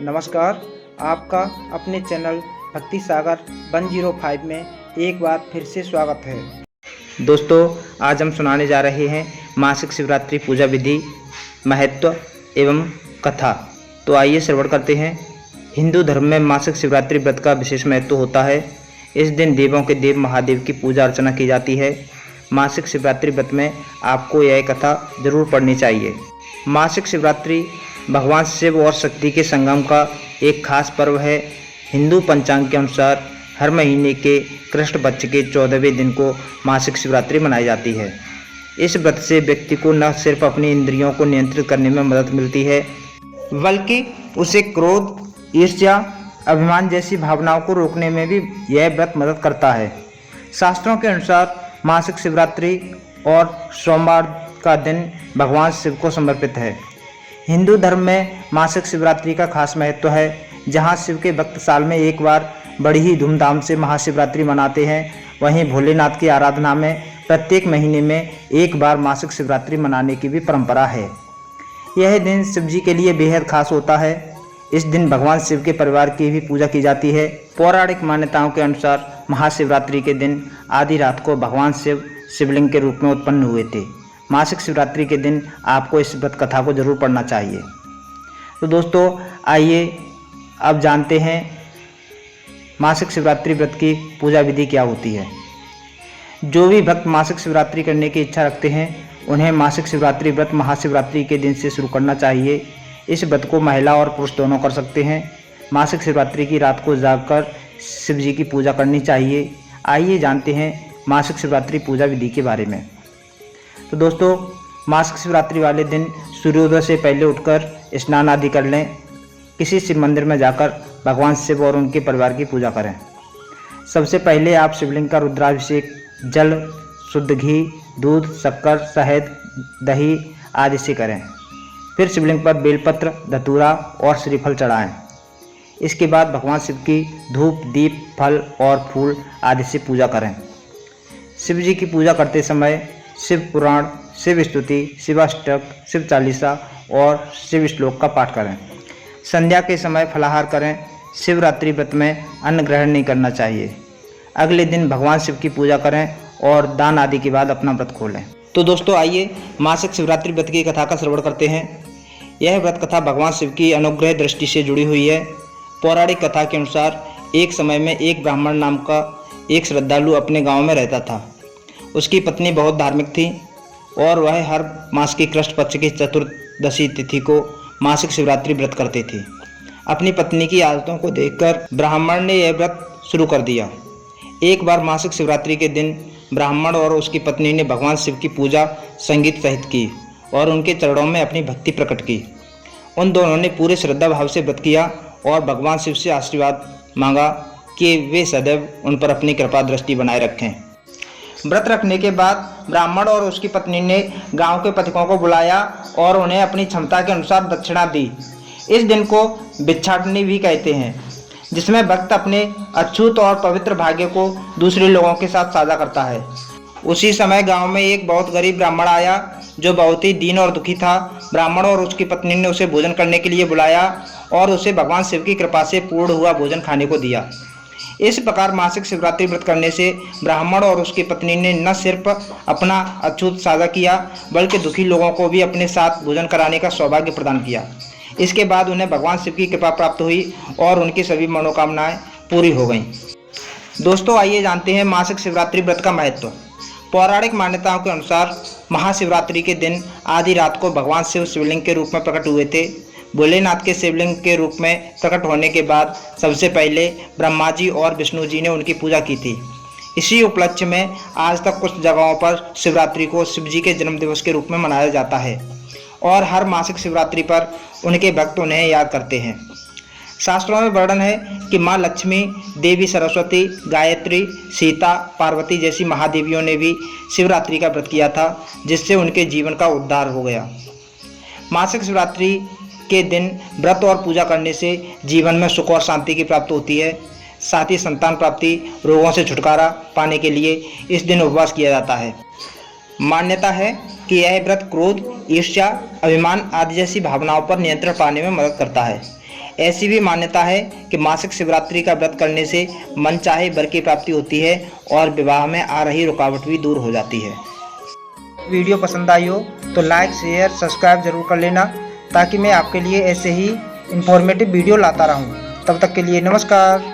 नमस्कार, आपका अपने चैनल भक्ति सागर 105 में एक बार फिर से स्वागत है। दोस्तों, आज हम सुनाने जा रहे हैं मासिक शिवरात्रि पूजा विधि, महत्व एवं कथा। तो आइए श्रवण करते हैं। हिंदू धर्म में मासिक शिवरात्रि व्रत का विशेष महत्व होता है। इस दिन देवों के देव महादेव की पूजा अर्चना की जाती है। मासिक शिवरात्रि व्रत में आपको यह कथा जरूर पढ़नी चाहिए। मासिक शिवरात्रि भगवान शिव और शक्ति के संगम का एक खास पर्व है। हिंदू पंचांग के अनुसार हर महीने के कृष्ण पक्ष के 14वें दिन को मासिक शिवरात्रि मनाई जाती है। इस व्रत से व्यक्ति को न सिर्फ अपनी इंद्रियों को नियंत्रित करने में मदद मिलती है, बल्कि उसे क्रोध, ईर्ष्या, अभिमान जैसी भावनाओं को रोकने में भी यह व्रत मदद करता है। शास्त्रों के अनुसार मासिक शिवरात्रि और सोमवार का दिन भगवान शिव को समर्पित है। हिंदू धर्म में मासिक शिवरात्रि का खास महत्व है। जहां शिव के भक्त साल में एक बार बड़ी ही धूमधाम से महाशिवरात्रि मनाते हैं, वहीं भोलेनाथ की आराधना में प्रत्येक महीने में एक बार मासिक शिवरात्रि मनाने की भी परंपरा है। यह दिन शिव जी के लिए बेहद खास होता है। इस दिन भगवान शिव के परिवार की भी पूजा की जाती है। पौराणिक मान्यताओं के अनुसार महाशिवरात्रि के दिन आधी रात को भगवान शिव शिवलिंग के रूप में उत्पन्न हुए थे। मासिक शिवरात्रि के दिन आपको इस व्रत कथा को जरूर पढ़ना चाहिए। तो दोस्तों, आइए अब जानते हैं मासिक शिवरात्रि व्रत की पूजा विधि क्या होती है। जो भी भक्त मासिक शिवरात्रि करने की इच्छा रखते हैं, उन्हें मासिक शिवरात्रि व्रत महाशिवरात्रि के दिन से शुरू करना चाहिए। इस व्रत को महिला और पुरुष दोनों कर सकते हैं। मासिक शिवरात्रि की रात को जागकर शिव जी की पूजा करनी चाहिए। आइए जानते हैं मासिक शिवरात्रि पूजा विधि के बारे में। तो दोस्तों, मासिक शिवरात्रि वाले दिन सूर्योदय से पहले उठकर स्नान आदि कर लें। किसी शिव मंदिर में जाकर भगवान शिव और उनके परिवार की पूजा करें। सबसे पहले आप शिवलिंग का रुद्राभिषेक जल, शुद्ध घी, दूध, शक्कर, शहद, दही आदि से करें। फिर शिवलिंग पर बेलपत्र, धतूरा और श्रीफल चढ़ाएं। इसके बाद भगवान शिव की धूप, दीप, फल और फूल आदि से पूजा करें। शिव जी की पूजा करते समय शिव पुराण, शिव स्तुति, शिवाष्टक, शिव चालीसा और शिव श्लोक का पाठ करें। संध्या के समय फलाहार करें। शिवरात्रि व्रत में अन्न ग्रहण नहीं करना चाहिए। अगले दिन भगवान शिव की पूजा करें और दान आदि के बाद अपना व्रत खोलें। तो दोस्तों, आइए मासिक शिवरात्रि व्रत की कथा का श्रवण करते हैं। यह व्रत कथा भगवान शिव की अनुग्रह दृष्टि से जुड़ी हुई है। पौराणिक कथा के अनुसार एक समय में एक ब्राह्मण नाम का एक श्रद्धालु अपने गाँव में रहता था। उसकी पत्नी बहुत धार्मिक थी और वह हर मास की कृष्ण पक्ष की चतुर्दशी तिथि को मासिक शिवरात्रि व्रत करते थे। अपनी पत्नी की आदतों को देखकर ब्राह्मण ने यह व्रत शुरू कर दिया। एक बार मासिक शिवरात्रि के दिन ब्राह्मण और उसकी पत्नी ने भगवान शिव की पूजा संगीत सहित की और उनके चरणों में अपनी भक्ति प्रकट की। उन दोनों ने पूरे श्रद्धा भाव से व्रत किया और भगवान शिव से आशीर्वाद मांगा कि वे सदैव उन पर अपनी कृपा दृष्टि बनाए रखें। व्रत रखने के बाद ब्राह्मण और उसकी पत्नी ने गांव के पथिकों को बुलाया और उन्हें अपनी क्षमता के अनुसार दक्षिणा दी। इस दिन को भिक्षाटनी भी कहते हैं, जिसमें भक्त अपने अछूत और पवित्र भाग्य को दूसरे लोगों के साथ साझा करता है। उसी समय गांव में एक बहुत गरीब ब्राह्मण आया जो बहुत ही दीन और दुखी था। ब्राह्मण और उसकी पत्नी ने उसे भोजन करने के लिए बुलाया और उसे भगवान शिव की कृपा से पूर्ण हुआ भोजन खाने को दिया। इस प्रकार मासिक शिवरात्रि व्रत करने से ब्राह्मण और उसकी पत्नी ने न सिर्फ अपना अछूत साझा किया, बल्कि दुखी लोगों को भी अपने साथ भोजन कराने का सौभाग्य प्रदान किया। इसके बाद उन्हें भगवान शिव की कृपा प्राप्त हुई और उनकी सभी मनोकामनाएं पूरी हो गईं। दोस्तों, आइए जानते हैं मासिक शिवरात्रि व्रत का महत्व। पौराणिक मान्यताओं के अनुसार महाशिवरात्रि के दिन आधी रात को भगवान शिव शिवलिंग के रूप में प्रकट हुए थे। भोलेनाथ के शिवलिंग के रूप में प्रकट होने के बाद सबसे पहले ब्रह्मा जी और विष्णु जी ने उनकी पूजा की थी। इसी उपलक्ष्य में आज तक कुछ जगहों पर शिवरात्रि को शिव जी के जन्मदिवस के रूप में मनाया जाता है और हर मासिक शिवरात्रि पर उनके भक्त उन्हें याद करते हैं। शास्त्रों में वर्णन है कि माँ लक्ष्मी, देवी सरस्वती, गायत्री, सीता, पार्वती जैसी महादेवियों ने भी शिवरात्रि का व्रत किया था, जिससे उनके जीवन का उद्धार हो गया। मासिक शिवरात्रि के दिन व्रत और पूजा करने से जीवन में सुख और शांति की प्राप्ति होती है। साथ ही संतान प्राप्ति, रोगों से छुटकारा पाने के लिए इस दिन उपवास किया जाता है। मान्यता है कि यह व्रत क्रोध, ईर्ष्या, अभिमान आदि जैसी भावनाओं पर नियंत्रण पाने में मदद करता है। ऐसी भी मान्यता है कि मासिक शिवरात्रि का व्रत करने से मनचाहे वर की प्राप्ति होती है और विवाह में आ रही रुकावट भी दूर हो जाती है। वीडियो पसंद आई हो तो लाइक शेयर सब्सक्राइब जरूर कर लेना, ताकि मैं आपके लिए ऐसे ही इंफॉर्मेटिव वीडियो लाता रहूं। तब तक के लिए नमस्कार।